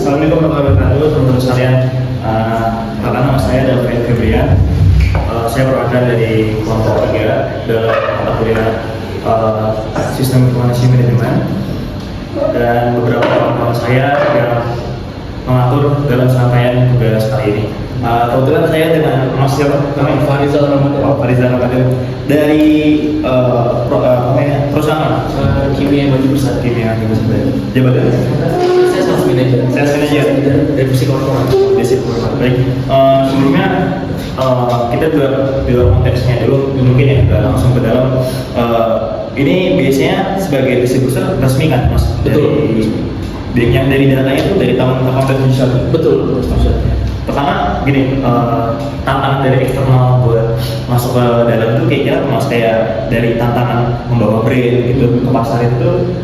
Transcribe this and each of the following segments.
Assalamualaikum warahmatullahi wabarakatuh, teman-teman sekalian. Perkenalkan nama saya adalah Fred Febrian. Saya berasal dari kelompok 3 dalam mata kuliah Sistem Informasi Manajemen, dan beberapa kawan-kawan saya yang mengatur dalam serangkaian tugas kali ini. Kebetulan saya dengan Mas Farizal Ramadan dari perusahaan Kimia Maju Persada. Jabatan Saya sales manager. Sales manager. Dari Divisi Korporat. Baik. Sebelumnya kita dua konteksnya dulu mungkin ya, nggak langsung ke dalam. Ini biasanya sebagai distributor resmi kan, Mas? Betul. Yang dari datanya itu dari tahun 2021. Betul. Pertama gini, tantangan dari eksternal buat masuk ke dalam itu kira-kira Mas, kayak dari tantangan membawa brand gitu ke pasar itu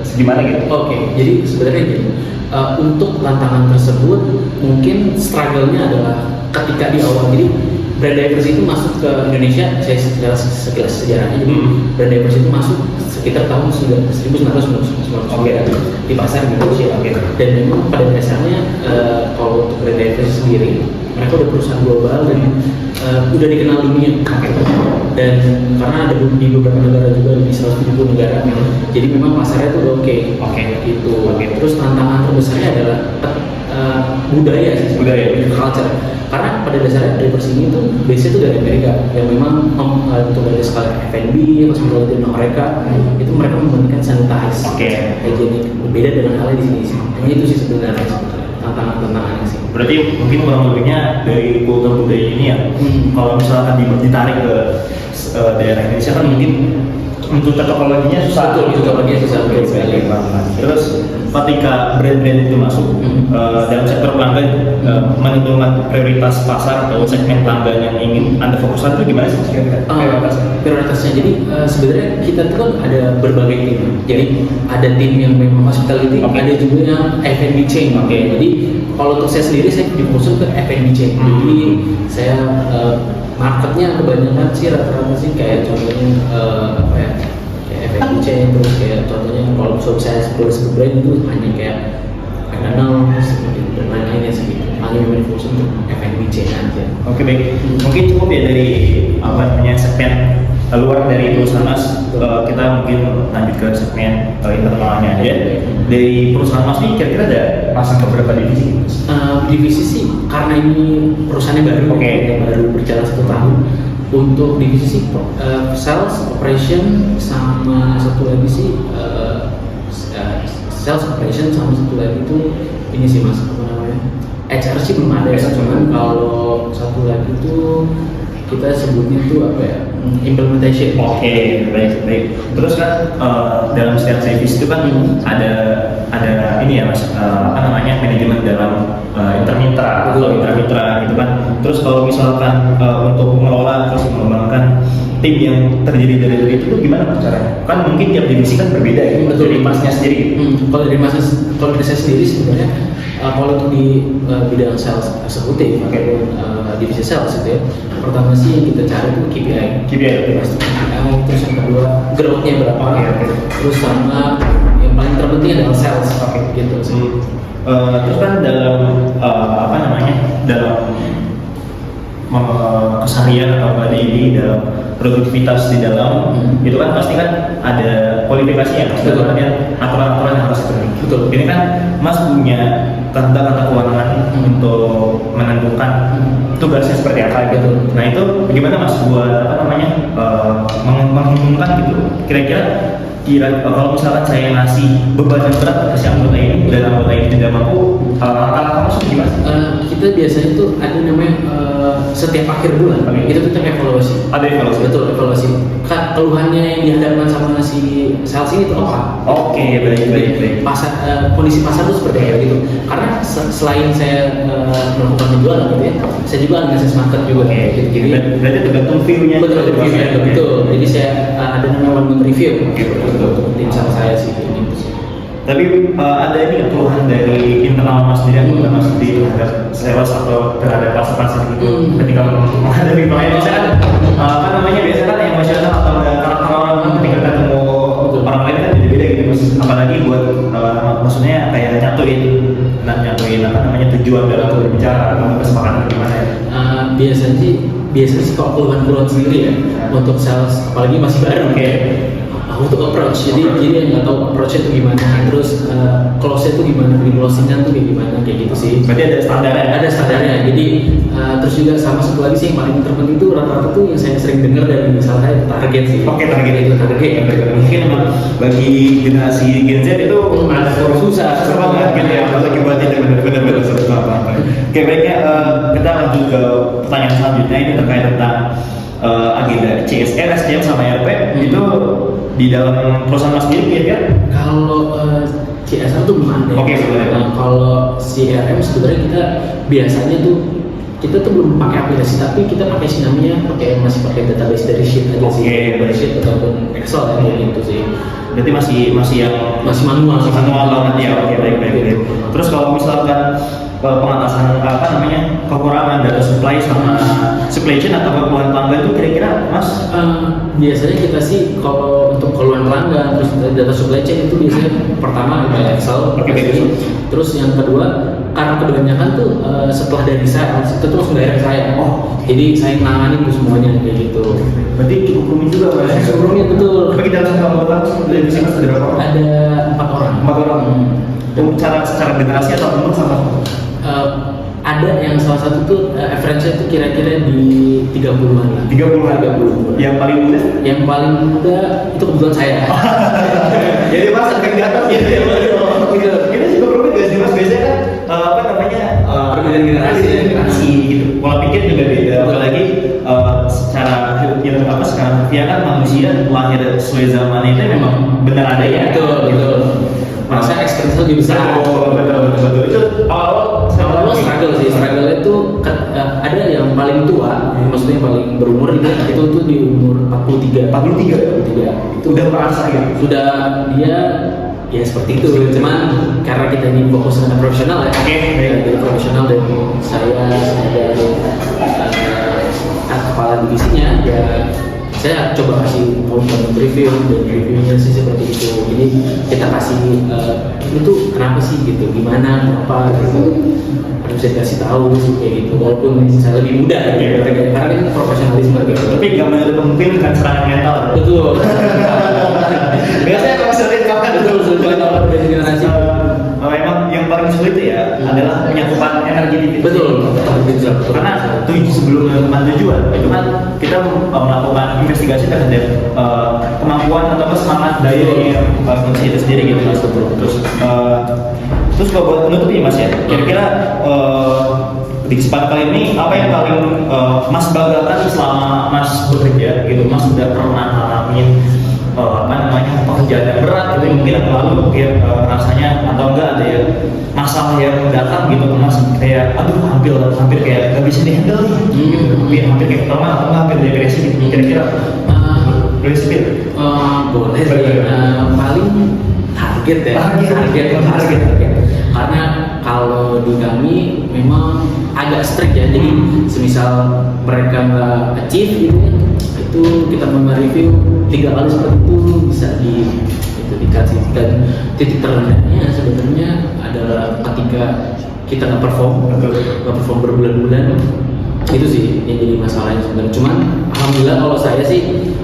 segimana gitu? Oke, jadi sebenarnya gini, untuk tantangan tersebut mungkin struggle-nya adalah ketika di awal. Jadi brand diverse itu masuk ke Indonesia, saya sekilas sejarahnya. Jadi brand diverse itu masuk sekitar tahun 1990 di pasar Indonesia. Dan memang pada dasarnya kalau untuk brand diverse sendiri, mereka udah perusahaan global dan udah dikenal dunia. Dan karena ada di beberapa negara juga, di 170 negara, jadi memang pasarnya tuh udah oke. Terus tantangan terbesarnya adalah budaya sih, culture. Karena pada dasarnya diverse ini tuh biasanya tuh dari Amerika, yang memang untuk dari skala F&B, hospitality dan mereka itu mereka memberikan sanitize, hygienic, beda dengan halnya di sini sih. Itu sih sebenarnya tantangannya sih. Berarti mungkin kurang lebihnya dari kultur budaya ini ya. Kalau misalkan ditarik ke daerah Indonesia kan mungkin untuk teknologinya susah. Terus ketika brand-brand itu masuk dalam sektor pelanggan, menentukan prioritas pasar atau segmen pelanggan yang ingin Anda fokuskan itu gimana sih? Prioritasnya, jadi sebenarnya kita tuh kan ada berbagai tim. Jadi ada tim yang memang hospitality, ada juga yang F&B chain. Jadi kalau untuk saya sendiri, saya difokus ke F&B chain. Jadi saya marketnya kebanyakan sih rata-rata sih kayak contohnya kayak F&B chain, terus kayak contohnya kalau saya sebut brand itu hanya kayak McDonald's dan lain-lainnya sih. Hanya memang fokus untuk F&B chain aja. Oke, baik. Mungkin cukup ya dari segmen luar dari perusahaan Mas. Kita mungkin lanjut ke segmen internalnya aja. Dari perusahaan Mas ini kira-kira ada pasang beberapa divisi? Divisi sih karena ini perusahaannya baru, baru berjalan 1 tahun. Untuk divisi sih sales, operation, sama satu lagi sih sales, operation, sama satu lagi itu ini sih Mas, apa namanya? HR sih belum ada ya, cuman kalau satu lagi itu kita sebutnya itu apa ya, implementation. Baik. Terus kan dalam setiap service itu kan ada ini ya Mas, manajemen dalam intermitra gitu kan. Terus kalau misalkan untuk mengelola terus mengembangkan tim yang terdiri dari itu gimana Mas caranya? Kan mungkin tiap divisi kan berbeda gitu. Betul. Dari Masnya sendiri gitu. Kalau dari saya sendiri sebenarnya kalau untuk di bidang sales eksekutif ataupun divisi sales itu ya, pertama sih yang kita cari itu KPI pasti. Terus yang kedua growth-nya berapa, terus sama yang paling terpenting adalah sales, gitu sih. Terus kan dalam dalam keseharian atau daily dalam produktivitas di dalam itu kan pasti kan ada kualifikasinya, aturan-aturan yang harus dipenuhi. Betul. Ini kan Mas punya kata-kata kewenangan untuk menentukan tugasnya seperti apa gitu. Nah itu bagaimana Mas buat menghubungkan gitu? Kira-kira kalau misalkan saya ngasih beban yang berat ke si anggota ini dan anggota ini tidak mampu, langkah kamu gimana? Kita biasanya tuh ada namanya setiap akhir bulan itu kita evaluasi. Ada evaluasi? Betul, evaluasi. Keluhannya yang dihadapkan sama si sales ini itu apa? Baik. Kondisi pasar itu seperti apa gitu. Karena selain saya melakukan penjualan gitu ya, saya juga analisis market juga. Jadi berarti tergantung view-nya. Betul. Jadi saya ada namanya one month review. Tim sama saya sih gitu. Tapi ada ini keluhan dari internal Mas sendiri yang Mas di terhadap sales atau terhadap pasar gitu ketika menghadapi klien misalkan biasanya kan emosional atau karakter orang ketika ketemu orang lain kan beda-beda gitu Mas, apalagi buat maksudnya kayak nyatuin apa namanya tujuan dalam berbicara atau kesepakatan gimana ya? Biasanya sih kalau keluhan sendiri ya untuk sales, apalagi masih baru kayak untuk approach, jadi nggak tahu approach-nya itu gimana, terus close-nya itu gimana, closing-nya tuh gimana, kayak gitu sih. Berarti ada standarnya? Ada standarnya, jadi terus juga sama satu lagi sih yang paling terpenting itu rata-rata tuh yang saya sering dengar dari misalnya target sih. Oke, target itu target. Mungkin memang bagi generasi Gen Z itu ada susah banget gitu ya, apalagi buat itu benar-benar susah banget. Oke, baiknya kita lanjut ke pertanyaan selanjutnya, ini terkait tentang agenda CSR, SDM sama RP itu di dalam perusahaan Mas sendiri ya? Kalau CSR tuh belum ada. Oke, sebenarnya. Nah, kalau CRM sebenarnya kita biasanya tuh kita tuh belum pakai aplikasi, tapi kita pakai sih namanya masih pakai database dari sheet aja sih, dari sheet ataupun Excel ya gitu sih. Berarti masih yang manual banget ya. Oke, baik. Terus kalau misalkan pengatasan kekurangan data supply sama supply chain atau kebutuhan pelanggan itu kira-kira Mas? Biasanya kita sih kalau untuk keluhan pelanggan terus data supply chain itu biasanya pertama ada Excel, terus yang kedua karena kebanyakan tuh setelah dari saya itu tuh langsung direct saya. Jadi saya menangani itu semuanya kayak gitu. Berarti cukup rumit juga Mas? Cukup rumit, betul. Bagi dalam anggota dari sini ada berapa orang? Ada 4 orang. 4 orang. Secara generasi atau umur sama? Ada yang salah satu tuh average-nya itu kira-kira di 30-an lah. 30. Yang paling muda? Yang paling muda itu kebetulan saya. Jadi Mas agak di atas ya. Kita juga rumit gak sih Mas? Biasanya kan perbedaan generasi gitu. Pola pikir juga beda. Apalagi secara sekarang dia kan manusia lahir sesuai zaman itu memang benar ada ya. Betul. Masa ekspektasi lebih besar. Betul. Itu awal struggle itu ada yang paling tua, maksudnya paling berumur itu tuh di umur 43. 43. Itu udah merasa gitu. Sudah dia ya seperti itu. Cuman karena kita ini fokus dengan profesional ya. Jadi profesional dan saya dari kepala divisinya ya. Saya coba kasih review dan reviewnya sih seperti itu. Jadi kita kasih itu kenapa sih gitu, gimana, apa gitu. Harus saya kasih tahu kayak gitu. Walaupun saya lebih muda ya, karena kan profesionalisme gitu. Tapi nggak menutup kemungkinan kan serangan mental. Betul. Biasanya kalau sulit kapan betul dari generasi. Memang yang paling sulit ya adalah menyatukan energi di betul. Karena sebelum menentukan tujuan itu kan kita melakukan investigasi terhadap kemampuan atau semangat daya manusia itu sendiri gitu Mas. Terus kalau buat menutup ya Mas ya, kira-kira di kesempatan kali ini apa yang paling Mas banggakan selama Mas bekerja gitu? Mas sudah pernah ngalamin pekerjaan yang berat gitu, mungkin lalu mungkin rasanya atau enggak ada ya masalah yang datang gitu Mas, kayak hampir kayak nggak bisa dihandle nih, hampir kayak trauma atau hampir depresi gitu, kira-kira boleh spill? Boleh sih. Paling target. Karena kalau di kami memang agak strict ya, jadi semisal mereka nggak achieve gitu itu kita mereview 3 kali seperti itu bisa dikasih. Dan titik terendahnya sebenarnya adalah ketika kita nggak perform berbulan-bulan, itu sih yang jadi masalahnya sebenarnya. Cuman alhamdulillah kalau saya sih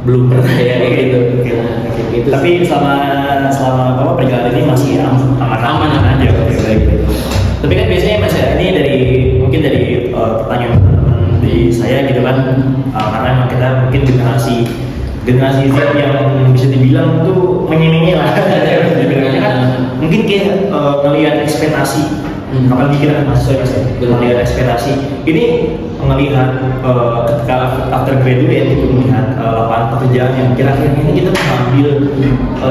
belum pernah ya kayak gitu. Gitu. Tapi selama perjalanan ini masih aman aja. Tapi kan biasanya Mas ya, ini mungkin dari pertanyaan di saya gitu kan, karena emang kita mungkin generasi Z yang bisa dibilang tuh menyimingi lah. Mungkin kayak ngelihat ekspektasi. Apalagi kita mahasiswa melihat ekspektasi ini, melihat ketika after graduate itu melihat lapangan pekerjaan yang kira-kira ini kita mengambil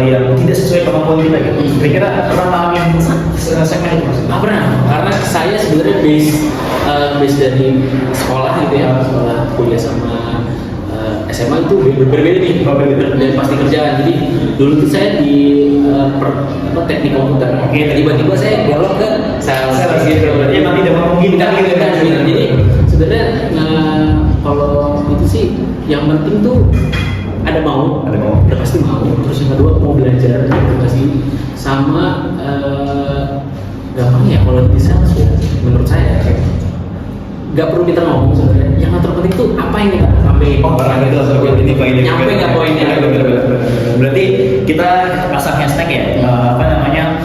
yang tidak sesuai kemampuan kita gitu. Kira-kira pernah ngalamin segmen itu Mas? Pernah, karena saya sebenarnya base dari sekolah gitu ya, sekolah kuliah sama SMA itu berbeda nih, dan pasti kerjaan. Jadi dulu tuh saya di teknik komputer. Tiba-tiba saya belok ke sales gitu. Berarti emang tidak memungkinkan gitu kan. Jadi sebenarnya kalau itu sih yang penting tuh ada mau, udah pasti mau. Terus yang kedua mau belajar, itu pasti sama gampang ya kalau di sales ya menurut saya nggak perlu kita ngomong sebenarnya, yang terpenting tuh apa yang kita sampaikan. Orang itu langsung ini poinnya. Nyampe nggak poinnya? Berarti kita pasang hashtag ya, apa namanya,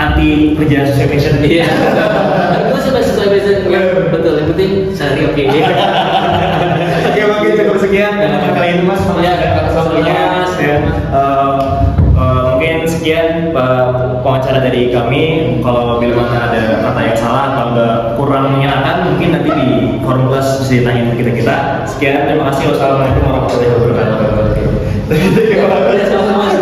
anti kerja sesuai passion. Iya. Gue suka sesuai passion. Betul. Yang penting sehari oke. Oke, mungkin cukup sekian kali ini Mas. Ya, waktunya. Mungkin sekian wawancara dari kami. Kalau bila mana ada kata yang salah atau ada kurang menyenangkan, mungkin nanti di forum kelas bisa ditanya kita. Sekian, terima kasih. Wassalamualaikum warahmatullahi wabarakatuh. Sama-sama.